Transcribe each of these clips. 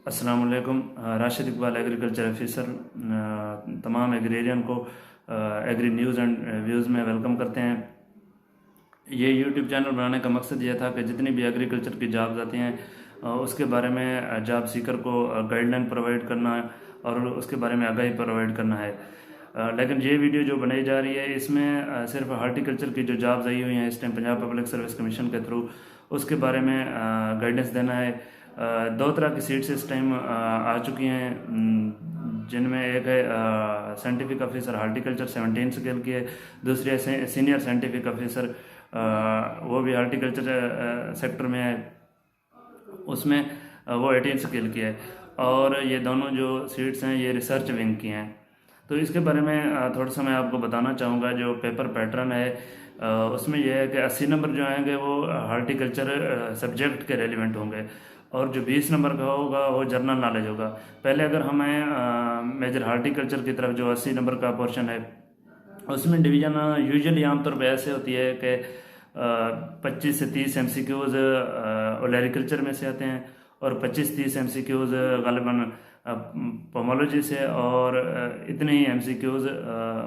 अस्सलाम वालेकुम। Rashid Iqbal agriculture officer तमाम एग्रेरियन को एग्री न्यूज़ एंड व्यूज़ में वेलकम करते हैं। ये यूट्यूब चैनल बनाने का मकसद ये था कि जितनी भी एग्रीकल्चर की जॉब्स आती हैं उसके बारे में जॉब सीकर को गाइडलाइन प्रोवाइड करना और उसके बारे में आगाही प्रोवाइड करना है। लेकिन ये वीडियो जो बनाई जा रही है इसमें सिर्फ हार्टिकल्चर की जो जॉब्स आई हुई हैं इस time Punjab public service commission के थ्रू उसके बारे में गाइडेंस देना है। दो तरह की सीट्स इस टाइम आ चुकी हैं, जिनमें एक है साइंटिफिक ऑफिसर हार्टिकल्चर 17 स्केल की है, दूसरी है सीनियर साइंटिफिक ऑफिसर, वो भी हार्टिकल्चर सेक्टर में है, उसमें वो 18 स्केल की है। और ये दोनों जो सीट्स हैं ये रिसर्च विंग की हैं। तो इसके बारे में थोड़ा सा मैं आपको बताना चाहूँगा। जो पेपर पैटर्न है उसमें यह है कि 80 नंबर जो आएंगे वो हार्टिकल्चर सब्जेक्ट के रेलिवेंट होंगे और जो 20 नंबर का होगा वो जनरल नॉलेज होगा। पहले अगर हमें मेजर हार्टिकल्चर की तरफ जो 80 नंबर का पोर्शन है उसमें डिवीज़न यूजुअली आमतौर पे ऐसे होती है कि 25 से 30 MCQs ओलैरिकल्चर में से आते हैं और 25-30 MCQs गालिबन पोमोलॉजी से और इतने ही MCQs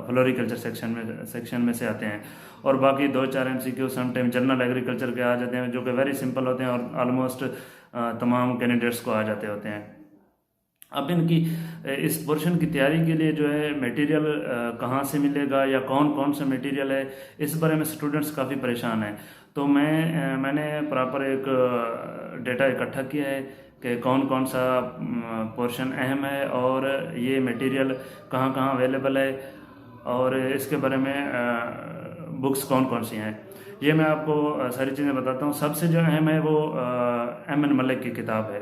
फ्लोरिकल्चर सेक्शन में से आते हैं और बाकी 2-4 MCQ समटाइम जनरल एग्रीकल्चर के आ जाते हैं जो कि वेरी सिंपल होते हैं और ऑलमोस्ट तमाम कैंडिडेट्स को आ जाते होते हैं। अब इनकी इस पोर्शन की तैयारी के लिए जो है मटेरियल कहाँ से मिलेगा या कौन कौन सा मटेरियल है, इस बारे में स्टूडेंट्स काफ़ी परेशान हैं। तो मैंने प्रॉपर एक डेटा इकट्ठा किया है कि कौन कौन सा पोर्शन अहम है और ये मटेरियल कहाँ कहाँ अवेलेबल है और इसके बारे में बुक्स कौन कौन सी हैं। ये मैं आपको सारी चीज़ें बताता हूँ। सबसे जो अहम है वो M.N. मलिक की किताब है।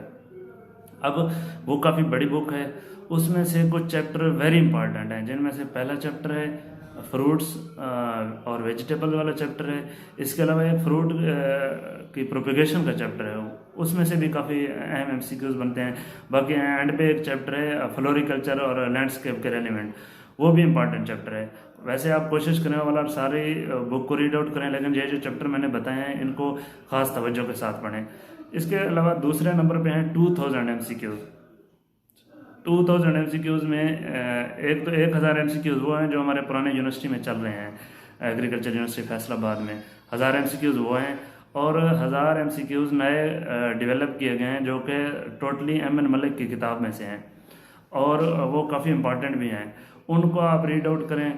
अब वो काफ़ी बड़ी बुक है, उसमें से कुछ चैप्टर वेरी इंपॉर्टेंट हैं, जिनमें से पहला चैप्टर है फ्रूट्स और वेजिटेबल वाला चैप्टर है। इसके अलावा एक फ्रूट की प्रोपिगेशन का चैप्टर है, उसमें से भी काफ़ी अहम MCQs बनते हैं। बाकी एंड पे एक चैप्टर है फ्लोरिकल्चर और लैंडस्केप के रेलिवेंट, वो भी इंपॉर्टेंट चैप्टर है। वैसे आप कोशिश करें वाला सारी बुक को रीड आउट करें, लेकिन ये जो चैप्टर मैंने बताए हैं इनको खास तवज्जो के साथ पढ़ें। इसके अलावा दूसरे नंबर पे हैं 2000 MCQs। 2000 MCQs में एक तो 1000 MCQs वो हैं जो हमारे पुराने यूनिवर्सिटी में चल रहे हैं, एग्रीकल्चर यूनिवर्सिटी फैसलाबाद में 1000 MCQs वो हैं और 1000 MCQs नए डेवलप किए गए हैं जो कि टोटली M.N. मलिक की किताब में से हैं और वो काफ़ी इंपॉर्टेंट भी हैं, उनको आप रीड आउट करें।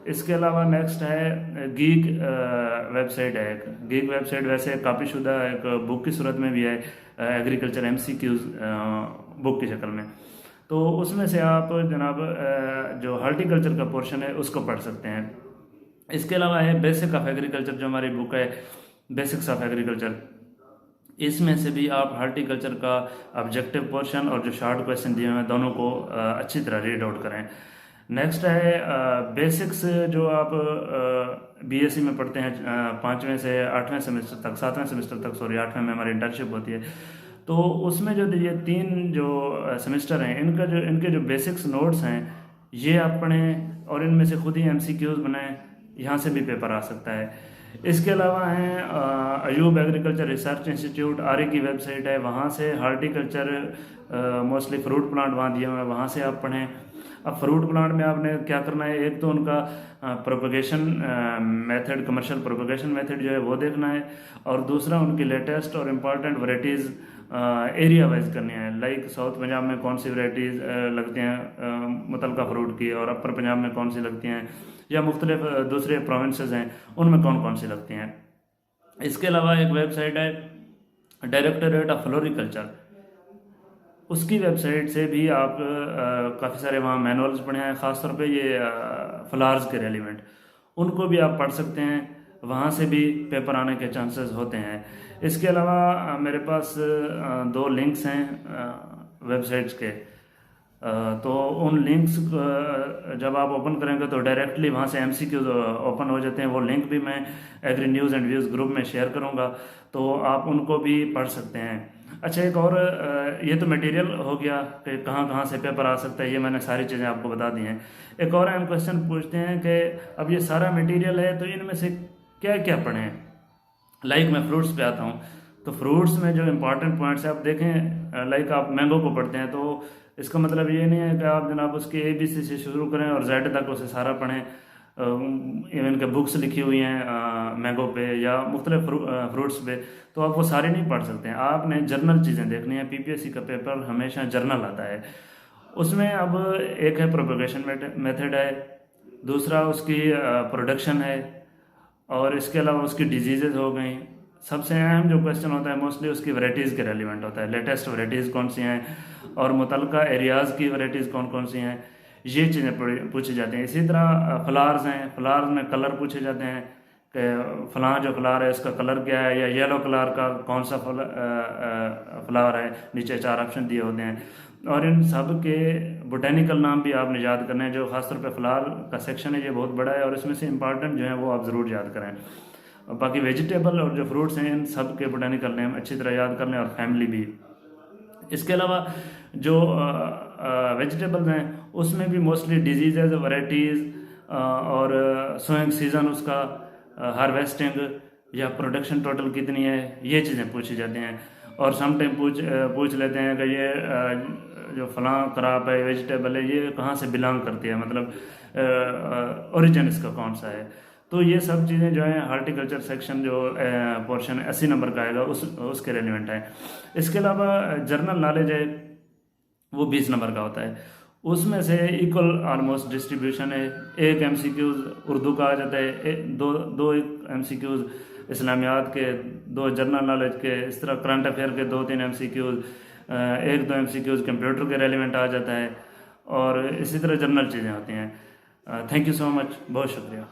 इसके अलावा नेक्स्ट है गीक वेबसाइट है। गीक वेबसाइट वैसे काफ़ीशुदा एक बुक की सूरत में भी है, एग्रीकल्चर MCQs बुक की शक्ल में। तो उसमें से आप जनाब जो हार्टिकल्चर का पोर्शन है उसको पढ़ सकते हैं। इसके अलावा है बेसिक ऑफ एग्रीकल्चर, जो हमारी बुक है बेसिक्स ऑफ एग्रीकल्चर, इसमें से भी आप हार्टिकल्चर का ऑब्जेक्टिव पोर्शन और जो शॉर्ट क्वेश्चन दिए हुए हैं दोनों को अच्छी तरह रीड आउट करें। नेक्स्ट है बेसिक्स, जो आप BSc में पढ़ते हैं 5वें से 8वें सेमेस्टर तक, 7वें सेमेस्टर तक, सॉरी 8वें में हमारी इंटर्नशिप होती है। तो उसमें जो ये 3 जो सेमेस्टर हैं इनके जो बेसिक्स नोट्स हैं ये आप पढ़ें और इनमें से खुद ही MCQs बनाएं, यहाँ से भी पेपर आ सकता है। इसके अलावा हैं Ayub agriculture research institute RA की वेबसाइट है, वहाँ से हार्टिकल्चर मोस्टली फ्रूट प्लांट वहाँ दिए हुए हैं, वहाँ से आप पढ़ें। अब फ्रूट प्लांट में आपने क्या करना है, एक तो उनका propagation method, commercial propagation method जो है वो देखना है और दूसरा उनकी लेटेस्ट और इम्पॉर्टेंट वैरायटीज़ एरिया वाइज करनी है। लाइक साउथ पंजाब में कौन सी वैरायटीज़ लगती हैं मुतलका फ्रूट की और अपर पंजाब में कौन सी लगती हैं या मुख्तलिफ दूसरे प्रोविंसेस हैं उनमें कौन कौन सी लगती हैं। इसके अलावा एक वेबसाइट है डायरेक्टरेट ऑफ फ्लोरिकल्चर, उसकी वेबसाइट से भी आप काफ़ी सारे वहाँ मैनुअल्स पढ़े हैं, ख़ासतौर पे ये फ्लावर्स के रेलिवेंट, उनको भी आप पढ़ सकते हैं, वहाँ से भी पेपर आने के चांसेस होते हैं। इसके अलावा मेरे पास 2 लिंक्स हैं वेबसाइट्स के, तो उन लिंक्स जब आप ओपन करेंगे तो डायरेक्टली वहाँ से MCQs ओपन हो जाते हैं। वो लिंक भी मैं agri news and views group में शेयर करूँगा, तो आप उनको भी पढ़ सकते हैं। अच्छा, एक और ये तो मटेरियल हो गया कि कहाँ कहाँ से पेपर आ सकता है, ये मैंने सारी चीज़ें आपको बता दी हैं। एक और हम क्वेश्चन पूछते हैं कि अब ये सारा मटेरियल है तो इनमें से क्या क्या पढ़ें। लाइक मैं फ्रूट्स पे आता हूँ, तो फ्रूट्स में जो इम्पॉर्टेंट पॉइंट्स है, आप देखें लाइक आप मैंगो को पढ़ते हैं तो इसका मतलब ये नहीं है कि आप जनाब उसके ABC से शुरू करें और Z तक उसे सारा पढ़ें। इवन के बुक्स लिखी हुई हैं मैंगो पे या मुख्तलिफ फ्रूट्स पे, तो आप वो सारे नहीं पढ़ सकते हैं। आपने जर्नल चीज़ें देखनी है। PPSC का पेपर हमेशा जर्नल आता है। उसमें अब एक है प्रोपगेशन मेथड है, दूसरा उसकी प्रोडक्शन है, और इसके अलावा उसकी डिजीज़ेज हो गई। सबसे अहम जो क्वेश्चन होता है मोस्टली उसकी वैराइटीज़ के रेलिवेंट होता है, लेटेस्ट वैराइटीज़ कौन सी हैं और मुतलका एरियाज़ की वैराइटीज़ कौन कौन सी हैं, ये चीज़ें पूछी जाती हैं। इसी तरह फ्लावर्स हैं, फ्लावर्स में कलर पूछे जाते हैं कि फलां जो फ्लावर है इसका कलर क्या है, या येलो कलर का कौन सा फ्लावर है, नीचे 4 ऑप्शन दिए होते हैं। और इन सब के बोटेनिकल नाम भी आपने याद करने हैं। जो खासतौर पे फ्लावर का सेक्शन है ये बहुत बड़ा है और इसमें से इंपॉर्टेंट जो है वो आप ज़रूर याद करें। और बाकी वेजिटेबल और जो फ्रूट्स हैं इन सब के बोटेनिकल नेम अच्छी तरह याद कर लें, और फैमिली भी। इसके अलावा जो वेजिटेबल्स हैं उसमें भी मोस्टली डिजीज़, वैराइटीज़ और सोइंग सीज़न, उसका हार्वेस्टिंग या प्रोडक्शन टोटल कितनी है, ये चीज़ें पूछी जाती हैं। और सम टाइम पूछ लेते हैं कि ये जो फलां क्रॉप है, वेजिटेबल है, ये कहाँ से बिलोंग करती है, मतलब ओरिजिन इसका कौन सा है। तो ये सब चीज़ें जो है हार्टिकल्चर सेक्शन जो पोर्शन 80 नंबर का आएगा उसके रेलिवेंट है। इसके अलावा जर्नल नॉलेज है वो 20 नंबर का होता है। उसमें से इक्वल ऑलमोस्ट डिस्ट्रीब्यूशन है। एक MCQs उर्दू का आ जाता है, दो MCQs इस्लामियात के, 2 जनरल नॉलेज के, इस तरह करंट अफेयर के 2-3 MCQs, 1-2 MCQs कंप्यूटर के रेलिवेंट आ जाता है, और इसी तरह जनरल चीज़ें होती हैं। थैंक यू सो मच, बहुत शुक्रिया।